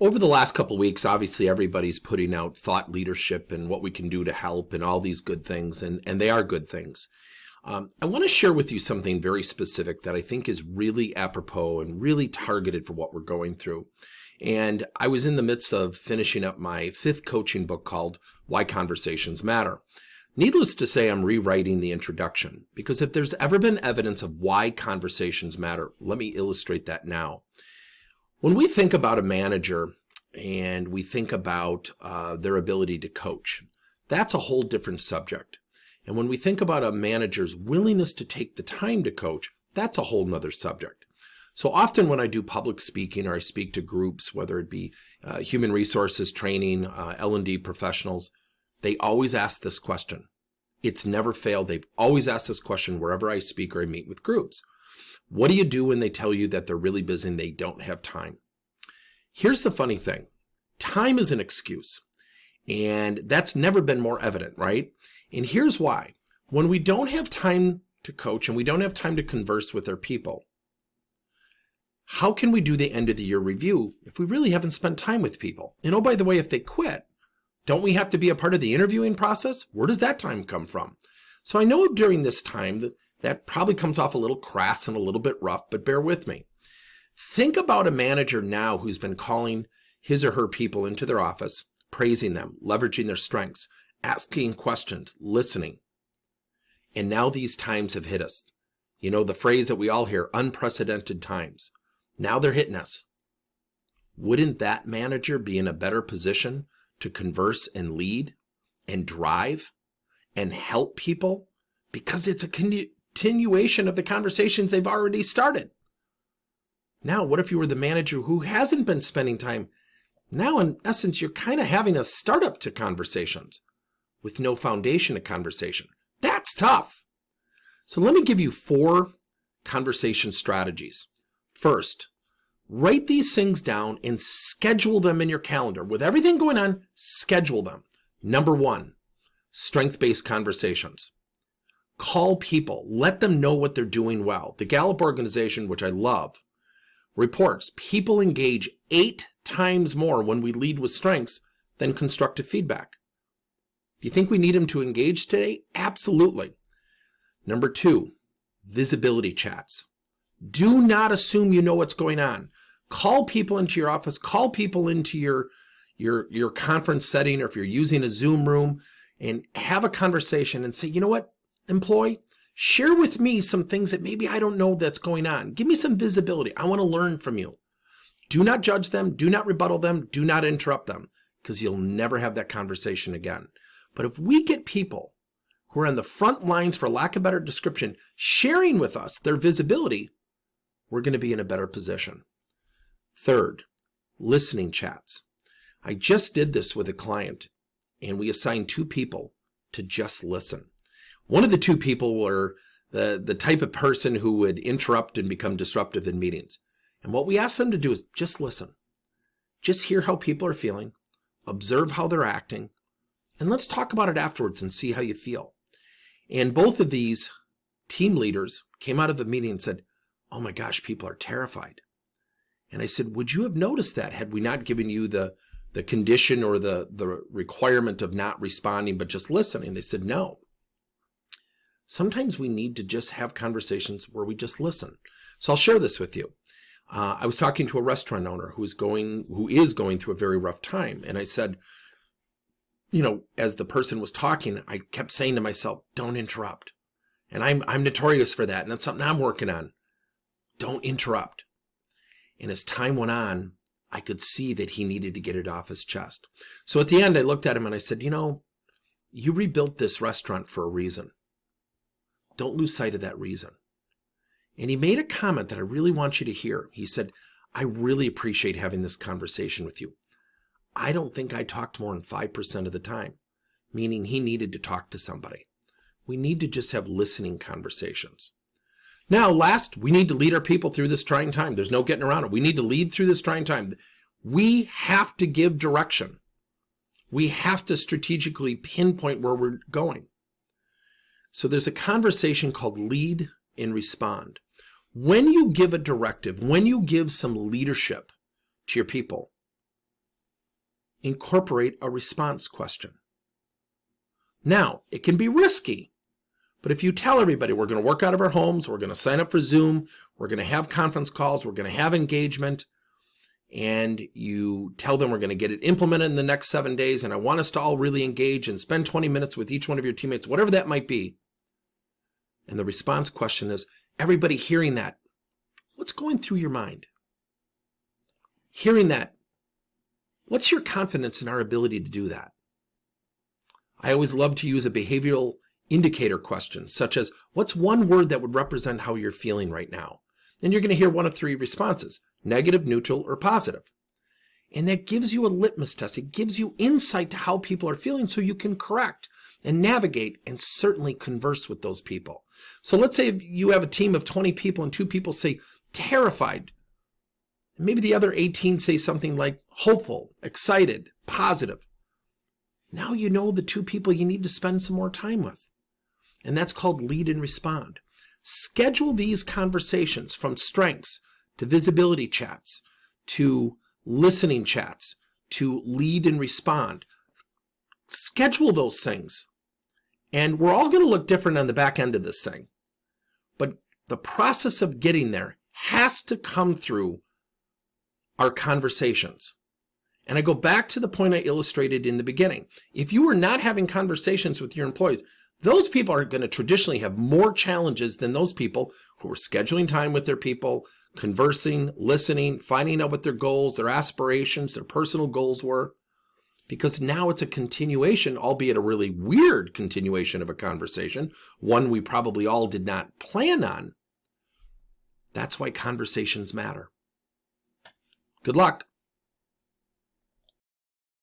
Over the last couple of weeks, obviously everybody's putting out thought leadership and what we can do to help and all these good things, and they are good things. I want to share with you something very specific that I think is really apropos and really targeted for what we're going through. And I was in the midst of finishing up my 5th coaching book called Why Conversations Matter. Needless to say, I'm rewriting the introduction because if there's ever been evidence of why conversations matter, let me illustrate that now. When we think about a manager and we think about their ability to coach, that's a whole different subject. And when we think about a manager's willingness to take the time to coach, that's a whole nother subject. So often when I do public speaking or I speak to groups, whether it be human resources training, L&D professionals, they always ask this question. It's never failed. They've always asked this question wherever I speak or I meet with groups. What do you do when they tell you that they're really busy and they don't have time? Here's the funny thing. Time is an excuse. And that's never been more evident, right? And here's why. When we don't have time to coach and we don't have time to converse with our people, how can we do the end of the year review if we really haven't spent time with people? And oh, by the way, if they quit, don't we have to be a part of the interviewing process? Where does that time come from? So I know during this time that probably comes off a little crass and a little bit rough, but bear with me. Think about a manager now who's been calling his or her people into their office, praising them, leveraging their strengths, asking questions, listening. And now these times have hit us. You know, the phrase that we all hear, unprecedented times. Now they're hitting us. Wouldn't that manager be in a better position to converse and lead and drive and help people? Because it's a continuation of the conversations they've already started. Now, what if you were the manager who hasn't been spending time? Now, in essence, you're kind of having a startup to conversations with no foundation of conversation. That's tough. So let me give you 4 conversation strategies. First, write these things down and schedule them in your calendar. With everything going on, schedule them. Number 1, strength-based conversations. Call people. Let them know what they're doing well. The Gallup organization, which I love, reports people engage 8 times more when we lead with strengths than constructive feedback. Do you think we need them to engage today? Absolutely. Number 2, visibility chats. Do not assume you know what's going on. Call people into your office, call people into your conference setting, or if you're using a Zoom room, and have a conversation and say, you know what, employee, share with me some things that maybe I don't know that's going on. Give me some visibility. I want to learn from you. Do not judge them. Do not rebuttal them. Do not interrupt them, because you'll never have that conversation again. But if we get people who are on the front lines, for lack of a better description, sharing with us their visibility, we're going to be in a better position. Third, listening chats. I just did this with a client, and we assigned 2 people to just listen. One of the 2 people were the type of person who would interrupt and become disruptive in meetings. And what we asked them to do is just listen. Just hear how people are feeling, observe how they're acting, and let's talk about it afterwards and see how you feel. And both of these team leaders came out of the meeting and said, oh my gosh, people are terrified. And I said, would you have noticed that had we not given you the condition or the requirement of not responding, but just listening? They said, no. Sometimes we need to just have conversations where we just listen. So I'll share this with you. I was talking to a restaurant owner who is going through a very rough time. And I said, you know, as the person was talking, I kept saying to myself, don't interrupt. And I'm notorious for that. And that's something I'm working on. Don't interrupt. And as time went on, I could see that he needed to get it off his chest. So at the end, I looked at him and I said, you know, you rebuilt this restaurant for a reason. Don't lose sight of that reason. And he made a comment that I really want you to hear. He said, I really appreciate having this conversation with you. I don't think I talked more than 5% of the time, meaning he needed to talk to somebody. We need to just have listening conversations. Now, last, we need to lead our people through this trying time. There's no getting around it. We need to lead through this trying time. We have to give direction. We have to strategically pinpoint where we're going. So there's a conversation called lead and respond. When you give a directive, when you give some leadership to your people, incorporate a response question. Now, it can be risky, but if you tell everybody we're going to work out of our homes, we're going to sign up for Zoom, we're going to have conference calls, we're going to have engagement, and you tell them we're going to get it implemented in the next 7 days, and I want us to all really engage and spend 20 minutes with each one of your teammates, whatever that might be. And the response question is, everybody hearing that, what's going through your mind? Hearing that, what's your confidence in our ability to do that? I always love to use a behavioral indicator question, such as, what's one word that would represent how you're feeling right now? And you're going to hear one of 3 responses: negative, neutral, or positive. And that gives you a litmus test. It gives you insight to how people are feeling so you can correct and navigate and certainly converse with those people. So let's say you have a team of 20 people and 2 people say terrified. Maybe the other 18 say something like hopeful, excited, positive. Now you know the 2 people you need to spend some more time with. And that's called lead and respond. Schedule these conversations from strengths to visibility chats, to listening chats, to lead and respond. Schedule those things. And we're all going to look different on the back end of this thing. But the process of getting there has to come through our conversations. And I go back to the point I illustrated in the beginning. If you are not having conversations with your employees, those people are going to traditionally have more challenges than those people who are scheduling time with their people, conversing, listening, finding out what their goals, their aspirations, their personal goals were. Because now it's a continuation, albeit a really weird continuation of a conversation, one we probably all did not plan on. That's why conversations matter. Good luck.